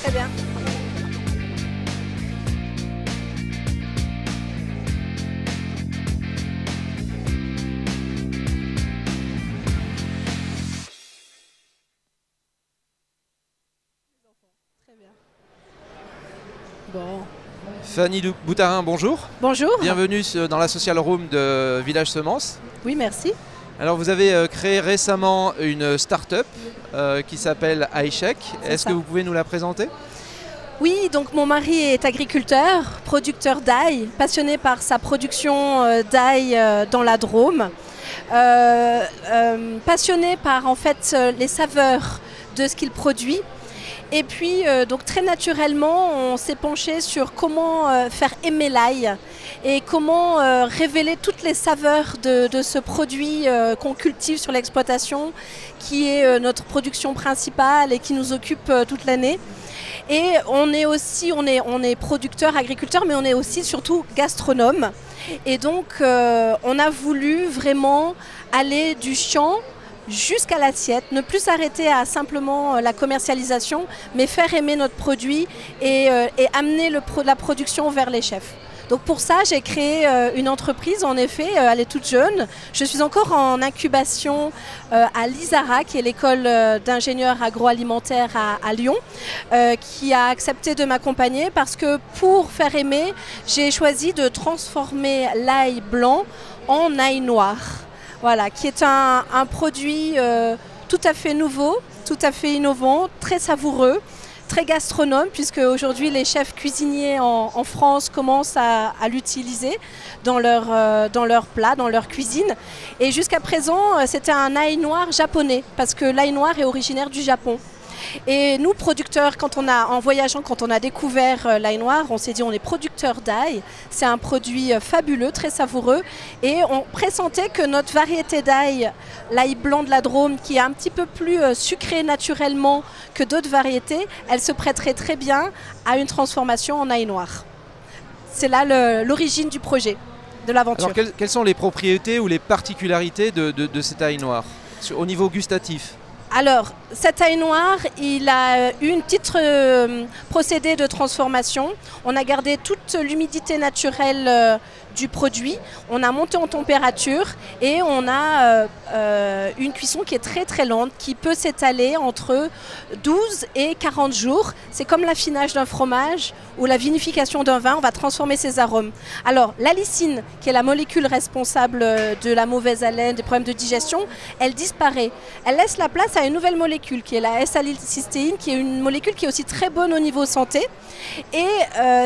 Très bien. Bon. Fanny Boutarin, bonjour. Bonjour. Bienvenue dans la Social Room de Village Semences. Oui, merci. Alors vous avez créé récemment une start-up qui s'appelle iCheck. Est-ce que vous pouvez nous la présenter? Oui, donc mon mari est agriculteur, producteur d'ail, passionné par sa production d'ail dans la Drôme. Passionné par en fait les saveurs de ce qu'il produit. Et puis, donc très naturellement, on s'est penché sur comment faire aimer l'ail et comment révéler toutes les saveurs de ce produit qu'on cultive sur l'exploitation, qui est notre production principale et qui nous occupe toute l'année. Et on est aussi, on est producteur, agriculteur, mais on est aussi surtout gastronome. Et donc, on a voulu vraiment aller du champ jusqu'à l'assiette, ne plus s'arrêter à simplement la commercialisation, mais faire aimer notre produit et amener la production vers les chefs. Donc pour ça, j'ai créé une entreprise, en effet, elle est toute jeune. Je suis encore en incubation à l'ISARA, qui est l'école d'ingénieurs agroalimentaires à Lyon, qui a accepté de m'accompagner parce que pour faire aimer, j'ai choisi de transformer l'ail blanc en ail noir. Voilà, qui est un produit tout à fait nouveau, tout à fait innovant, très savoureux, très gastronome, puisque aujourd'hui les chefs cuisiniers en France commencent à l'utiliser dans leurs plats, dans leur cuisine. Et jusqu'à présent, c'était un ail noir japonais, parce que l'ail noir est originaire du Japon. Et nous, producteurs, en voyageant, quand on a découvert l'ail noir, on s'est dit on est producteur d'ail. C'est un produit fabuleux, très savoureux. Et on pressentait que notre variété d'ail, l'ail blanc de la Drôme, qui est un petit peu plus sucré naturellement que d'autres variétés, elle se prêterait très bien à une transformation en ail noir. C'est là l'origine du projet, de l'aventure. Alors quelles sont les propriétés ou les particularités de cet ail noir au niveau gustatif? Alors, cet ail noir, il a eu une petite procédé de transformation. On a gardé toute l'humidité naturelle du produit. On a monté en température et on a une cuisson qui est très très lente, qui peut s'étaler entre 12 et 40 jours. C'est comme l'affinage d'un fromage ou la vinification d'un vin. On va transformer ces arômes. Alors, l'alicine, qui est la molécule responsable de la mauvaise haleine, des problèmes de digestion, elle disparaît. Elle laisse la place à une nouvelle molécule qui est la S-acylcystéine, qui est une molécule qui est aussi très bonne au niveau santé. Et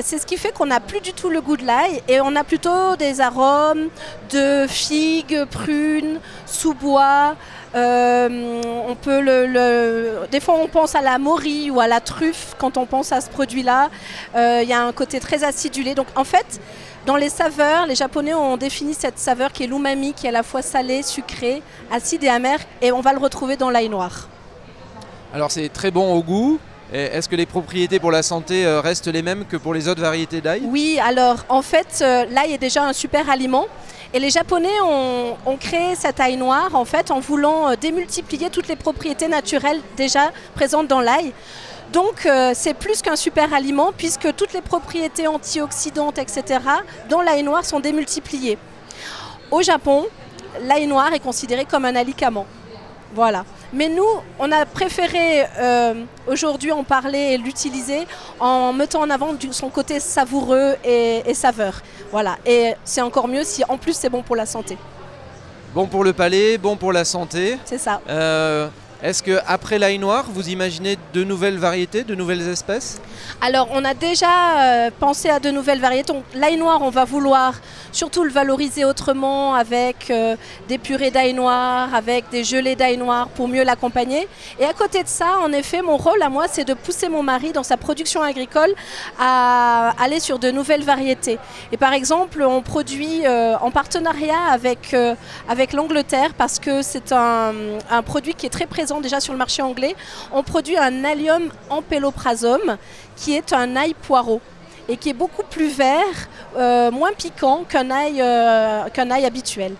c'est ce qui fait qu'on n'a plus du tout le goût de l'ail et on a plutôt des arômes de figues, prunes, sous-bois. On peut des fois on pense à la morille ou à la truffe quand on pense à ce produit-là. Il y a un côté très acidulé. Donc en fait, dans les saveurs, les Japonais ont défini cette saveur qui est l'umami, qui est à la fois salée, sucrée, acide et amère, et on va le retrouver dans l'ail noir. Alors c'est très bon au goût. Est-ce que les propriétés pour la santé restent les mêmes que pour les autres variétés d'ail? Oui, alors en fait, l'ail est déjà un super aliment. Et les Japonais ont créé cet ail noir en fait en voulant démultiplier toutes les propriétés naturelles déjà présentes dans l'ail. Donc c'est plus qu'un super aliment puisque toutes les propriétés antioxydantes, etc. dans l'ail noir sont démultipliées. Au Japon, l'ail noir est considéré comme un alicament. Voilà. Mais nous, on a préféré aujourd'hui en parler et l'utiliser en mettant en avant son côté savoureux et saveur. Voilà. Et c'est encore mieux si en plus c'est bon pour la santé. Bon pour le palais, bon pour la santé. C'est ça. Est-ce qu'après l'ail noir, vous imaginez de nouvelles variétés, de nouvelles espèces? Alors, on a déjà pensé à de nouvelles variétés. L'ail noir, on va vouloir surtout le valoriser autrement avec des purées d'ail noir, avec des gelées d'ail noir pour mieux l'accompagner. Et à côté de ça, en effet, mon rôle à moi, c'est de pousser mon mari dans sa production agricole à aller sur de nouvelles variétés. Et par exemple, on produit en partenariat avec l'Angleterre parce que c'est un produit qui est très présent déjà sur le marché anglais. On produit un Allium ampeloprazome qui est un ail poireau. et qui est beaucoup plus vert, moins piquant qu'un ail habituel.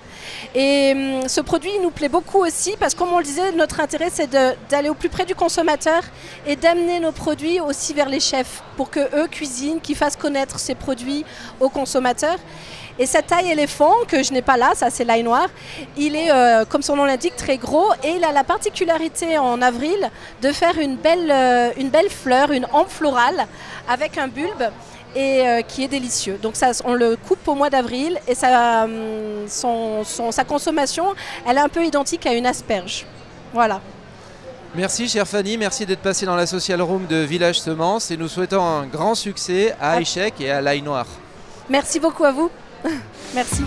Et ce produit il nous plaît beaucoup aussi parce que comme on le disait, notre intérêt c'est d'aller au plus près du consommateur et d'amener nos produits aussi vers les chefs pour qu'eux cuisinent, qu'ils fassent connaître ces produits aux consommateurs. Et cet ail éléphant, que je n'ai pas là, ça c'est l'ail noir, il est, comme son nom l'indique, très gros et il a la particularité en avril de faire une belle fleur, une hampe florale avec un bulbe et qui est délicieux. Donc ça, on le coupe au mois d'avril et sa consommation, elle est un peu identique à une asperge. Voilà. Merci chère Fanny, merci d'être passée dans la Social Room de Village Semences et nous souhaitons un grand succès à Aïchek et à l'ail noir. Merci beaucoup à vous. Merci.